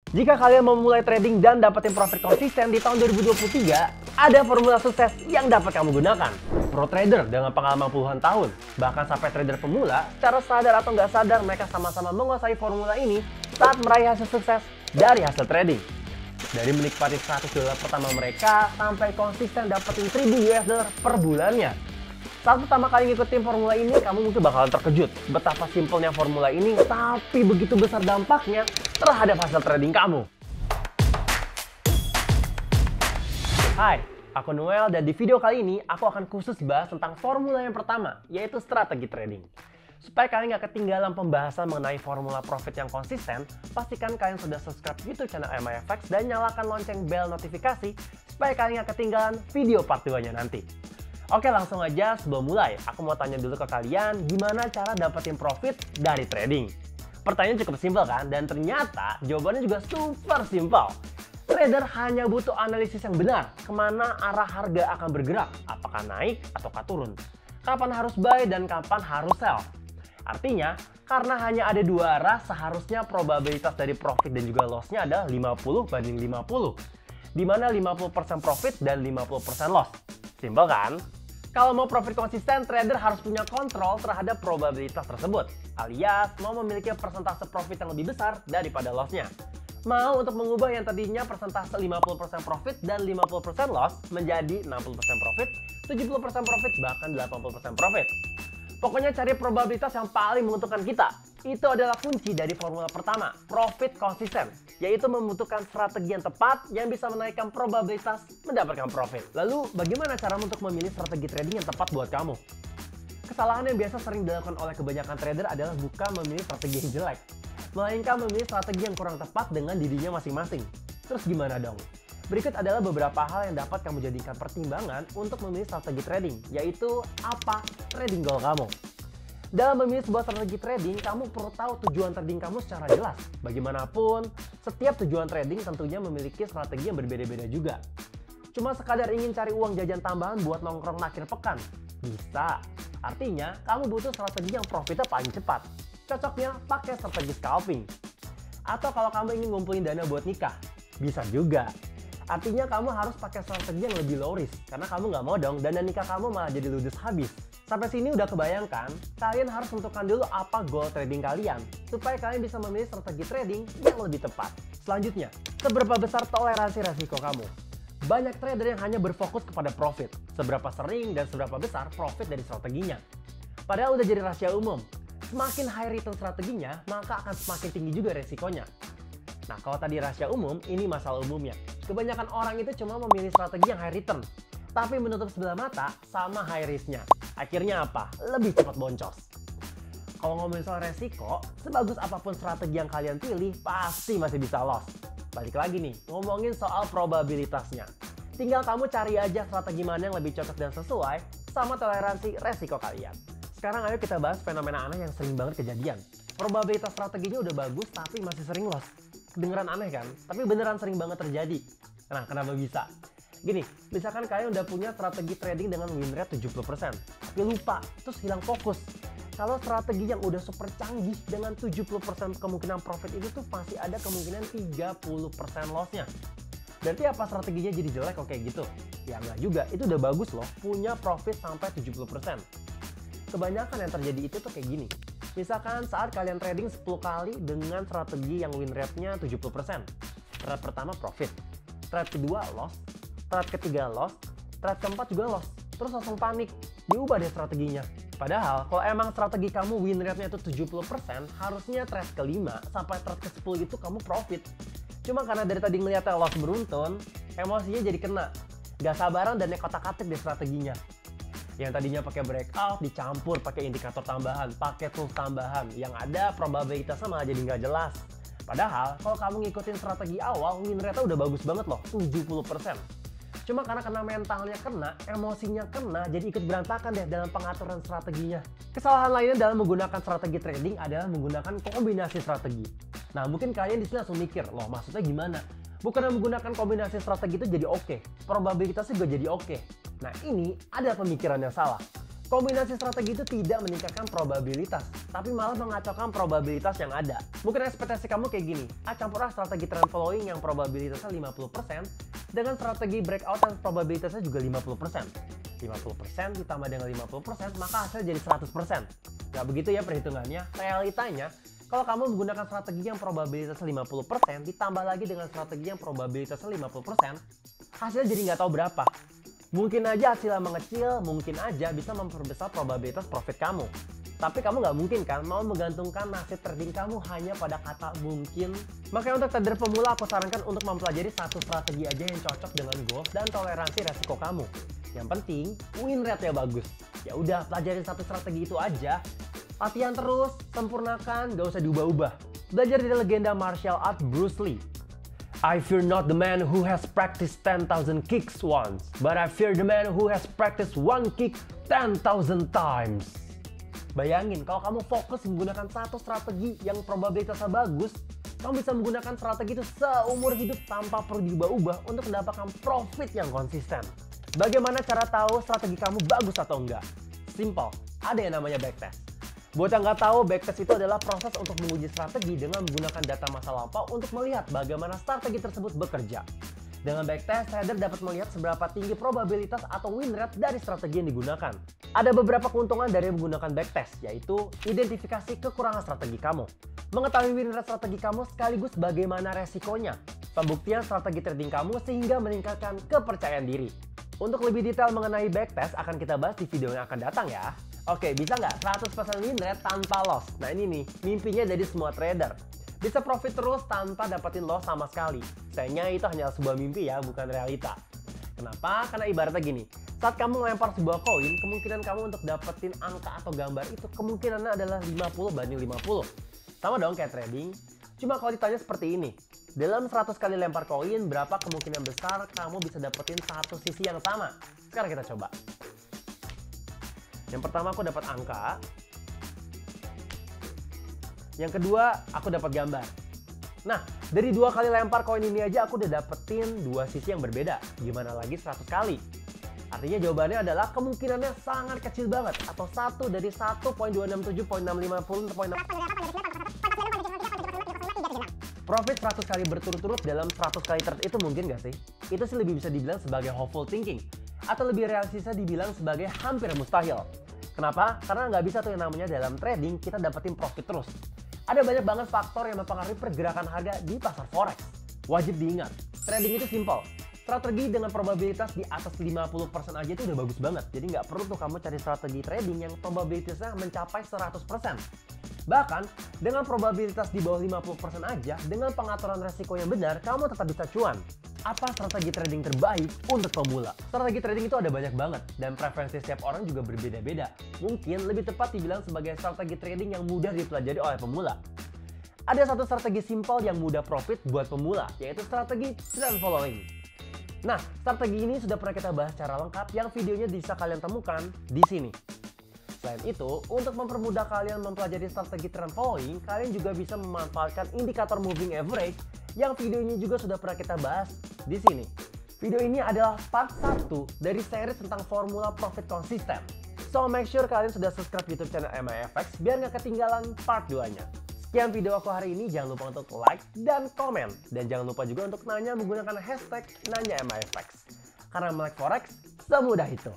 Jika kalian mau mulai trading dan dapetin profit konsisten di tahun 2023, ada formula sukses yang dapat kamu gunakan. Pro trader dengan pengalaman puluhan tahun, bahkan sampai trader pemula, secara sadar atau nggak sadar mereka sama-sama menguasai formula ini saat meraih hasil sukses dari hasil trading. Dari menikmati $100 pertama mereka sampai konsisten dapetin $1000 per bulannya. Saat pertama kali ngikutin formula ini, kamu mungkin bakalan terkejut betapa simpelnya formula ini, tapi begitu besar dampaknya terhadap hasil trading kamu. Hai, aku Noel dan di video kali ini aku akan khusus bahas tentang formula yang pertama, yaitu strategi trading. Supaya kalian nggak ketinggalan pembahasan mengenai formula profit yang konsisten, pastikan kalian sudah subscribe YouTube channel MIFX dan nyalakan lonceng bell notifikasi supaya kalian nggak ketinggalan video part 2-nya nanti. Oke, langsung aja sebelum mulai, aku mau tanya dulu ke kalian gimana cara dapetin profit dari trading. Pertanyaan cukup simpel kan? Dan ternyata jawabannya juga super simpel. Trader hanya butuh analisis yang benar, kemana arah harga akan bergerak, apakah naik ataukah turun, kapan harus buy dan kapan harus sell. Artinya, karena hanya ada dua arah, seharusnya probabilitas dari profit dan juga loss-nya adalah 50 banding 50. Di mana 50% profit dan 50% loss. Simpel kan? Kalau mau profit konsisten, trader harus punya kontrol terhadap probabilitas tersebut. Alias, mau memiliki persentase profit yang lebih besar daripada loss-nya. Mau untuk mengubah yang tadinya persentase 50% profit dan 50% loss menjadi 60% profit, 70% profit, bahkan 80% profit. Pokoknya cari probabilitas yang paling menguntungkan kita. Itu adalah kunci dari formula pertama, profit konsisten. Yaitu membutuhkan strategi yang tepat yang bisa menaikkan probabilitas mendapatkan profit. Lalu bagaimana cara untuk memilih strategi trading yang tepat buat kamu? Kesalahan yang biasa sering dilakukan oleh kebanyakan trader adalah bukan memilih strategi yang jelek, melainkan memilih strategi yang kurang tepat dengan dirinya masing-masing. Terus gimana dong? Berikut adalah beberapa hal yang dapat kamu jadikan pertimbangan untuk memilih strategi trading, yaitu apa trading goal kamu. Dalam memilih sebuah strategi trading, kamu perlu tahu tujuan trading kamu secara jelas. Bagaimanapun, setiap tujuan trading tentunya memiliki strategi yang berbeda-beda juga. Cuma sekadar ingin cari uang jajan tambahan buat nongkrong akhir pekan? Bisa. Artinya, kamu butuh strategi yang profitnya paling cepat. Cocoknya pakai strategi scalping. Atau kalau kamu ingin ngumpulin dana buat nikah? Bisa juga. Artinya kamu harus pakai strategi yang lebih low risk, karena kamu nggak mau dong dana nikah kamu malah jadi ludes habis. Sampai sini udah kebayangkan, kalian harus tentukan dulu apa goal trading kalian, supaya kalian bisa memilih strategi trading yang lebih tepat. Selanjutnya, seberapa besar toleransi resiko kamu? Banyak trader yang hanya berfokus kepada profit, seberapa sering dan seberapa besar profit dari strateginya. Padahal udah jadi rahasia umum, semakin high return strateginya, maka akan semakin tinggi juga resikonya. Nah, kalau tadi rahasia umum, ini masalah umumnya. Kebanyakan orang itu cuma memilih strategi yang high return, tapi menutup sebelah mata sama high risk-nya. Akhirnya apa? Lebih cepat boncos. Kalau ngomongin soal resiko, sebagus apapun strategi yang kalian pilih, pasti masih bisa loss. Balik lagi nih, ngomongin soal probabilitasnya. Tinggal kamu cari aja strategi mana yang lebih cocok dan sesuai sama toleransi resiko kalian. Sekarang ayo kita bahas fenomena aneh yang sering banget kejadian. Probabilitas strateginya udah bagus, tapi masih sering loss. Kedengeran aneh kan? Tapi beneran sering banget terjadi. Nah, kenapa bisa? Gini, misalkan kalian udah punya strategi trading dengan win rate 70%, tapi lupa, terus hilang fokus. Kalau strategi yang udah super canggih dengan 70% kemungkinan profit itu tuh pasti ada kemungkinan 30% loss-nya. Berarti apa strateginya jadi jelek kok kayak gitu? Ya enggak juga, itu udah bagus loh, punya profit sampai 70%. Kebanyakan yang terjadi itu tuh kayak gini. Misalkan saat kalian trading 10 kali dengan strategi yang win rate-nya 70%. Trade pertama profit, trade kedua loss, trade ketiga loss, trade keempat juga loss. Terus langsung panik, diubah deh strateginya. Padahal kalau emang strategi kamu win rate-nya itu 70%, harusnya trade kelima sampai trade ke-10 itu kamu profit. Cuma karena dari tadi ngeliatnya loss beruntun, emosinya jadi kena. Gak sabaran dan nekotak-atik deh strateginya. Yang tadinya pakai breakout dicampur pakai indikator tambahan, pakai tools tambahan, yang ada probabilitasnya malah jadi nggak jelas. Padahal kalau kamu ngikutin strategi awal, win rate-nya udah bagus banget loh, 70%. Cuma karena kena mentalnya kena, emosinya kena, jadi ikut berantakan deh dalam pengaturan strateginya. Kesalahan lainnya dalam menggunakan strategi trading adalah menggunakan kombinasi strategi. Nah, mungkin kalian di sini langsung mikir, loh maksudnya gimana? Bukan menggunakan kombinasi strategi itu jadi oke, probabilitasnya juga jadi oke. Nah, ini ada pemikiran yang salah. Kombinasi strategi itu tidak meningkatkan probabilitas, tapi malah mengacaukan probabilitas yang ada. Mungkin ekspektasi kamu kayak gini, campur strategi trend following yang probabilitasnya 50% dengan strategi breakout yang probabilitasnya juga 50%. 50% ditambah dengan 50%, maka hasilnya jadi 100%. Nggak begitu ya perhitungannya. Realitanya, kalau kamu menggunakan strategi yang probabilitasnya 50% ditambah lagi dengan strategi yang probabilitasnya 50%, hasilnya jadi nggak tahu berapa. Mungkin aja hasilnya mengecil, mungkin aja bisa memperbesar probabilitas profit kamu. Tapi kamu nggak mungkin kan mau menggantungkan nasib trading kamu hanya pada kata mungkin. Makanya untuk trader pemula aku sarankan untuk mempelajari satu strategi aja yang cocok dengan goals dan toleransi resiko kamu. Yang penting win rate-nya bagus. Ya udah, pelajarin satu strategi itu aja. Latihan terus, sempurnakan, gak usah diubah-ubah. Belajar dari legenda martial art Bruce Lee. I fear not the man who has practiced 10,000 kicks once, but I fear the man who has practiced one kick 10,000 times. Bayangin, kalau kamu fokus menggunakan satu strategi yang probabilitasnya bagus, kamu bisa menggunakan strategi itu seumur hidup tanpa perlu diubah-ubah untuk mendapatkan profit yang konsisten. Bagaimana cara tahu strategi kamu bagus atau enggak? Simple, ada yang namanya backtest. Buat yang nggak tahu, backtest itu adalah proses untuk menguji strategi dengan menggunakan data masa lampau untuk melihat bagaimana strategi tersebut bekerja. Dengan backtest, trader dapat melihat seberapa tinggi probabilitas atau win rate dari strategi yang digunakan. Ada beberapa keuntungan dari menggunakan backtest, yaitu identifikasi kekurangan strategi kamu, mengetahui win rate strategi kamu sekaligus bagaimana resikonya, pembuktian strategi trading kamu sehingga meningkatkan kepercayaan diri. Untuk lebih detail mengenai backtest akan kita bahas di video yang akan datang ya. Oke, bisa nggak 100% win rate tanpa loss? Nah ini nih, mimpinya dari semua trader. Bisa profit terus tanpa dapetin loss sama sekali. Sayangnya itu hanya sebuah mimpi ya, bukan realita. Kenapa? Karena ibaratnya gini, saat kamu melempar sebuah koin, kemungkinan kamu untuk dapetin angka atau gambar itu kemungkinannya adalah 50/50. Sama dong kayak trading. Cuma kalau ditanya seperti ini, dalam 100 kali lempar koin, berapa kemungkinan besar kamu bisa dapetin satu sisi yang sama? Sekarang kita coba. Yang pertama aku dapat angka. Yang kedua aku dapat gambar. Nah, dari 2 kali lempar koin ini aja aku udah dapetin 2 sisi yang berbeda. Gimana lagi 100 kali? Artinya jawabannya adalah kemungkinannya sangat kecil banget. Atau 1 dari 1.267.650. Profit 100 kali berturut-turut dalam 100 kali trade itu mungkin gak sih? Itu sih lebih bisa dibilang sebagai hopeful thinking. Atau lebih realistisnya dibilang sebagai hampir mustahil. Kenapa? Karena nggak bisa tuh yang namanya dalam trading kita dapetin profit terus. Ada banyak banget faktor yang mempengaruhi pergerakan harga di pasar forex. Wajib diingat, trading itu simple. Strategi dengan probabilitas di atas 50% aja itu udah bagus banget. Jadi nggak perlu tuh kamu cari strategi trading yang probabilitasnya mencapai 100%. Bahkan, dengan probabilitas di bawah 50% aja, dengan pengaturan resiko yang benar, kamu tetap bisa cuan. Apa strategi trading terbaik untuk pemula? Strategi trading itu ada banyak banget, dan preferensi setiap orang juga berbeda-beda. Mungkin lebih tepat dibilang sebagai strategi trading yang mudah dipelajari oleh pemula. Ada satu strategi simpel yang mudah profit buat pemula, yaitu strategi trend following. Nah, strategi ini sudah pernah kita bahas secara lengkap yang videonya bisa kalian temukan di sini. Selain itu, untuk mempermudah kalian mempelajari strategi trend following, kalian juga bisa memanfaatkan indikator moving average yang video ini juga sudah pernah kita bahas di sini. Video ini adalah part 1 dari seri tentang formula profit konsisten. So make sure kalian sudah subscribe YouTube channel MIFX biar nggak ketinggalan part 2-nya. Sekian video aku hari ini, jangan lupa untuk like dan komen. Dan jangan lupa juga untuk nanya menggunakan hashtag #NanyaMIFX. Karena melek forex semudah itu.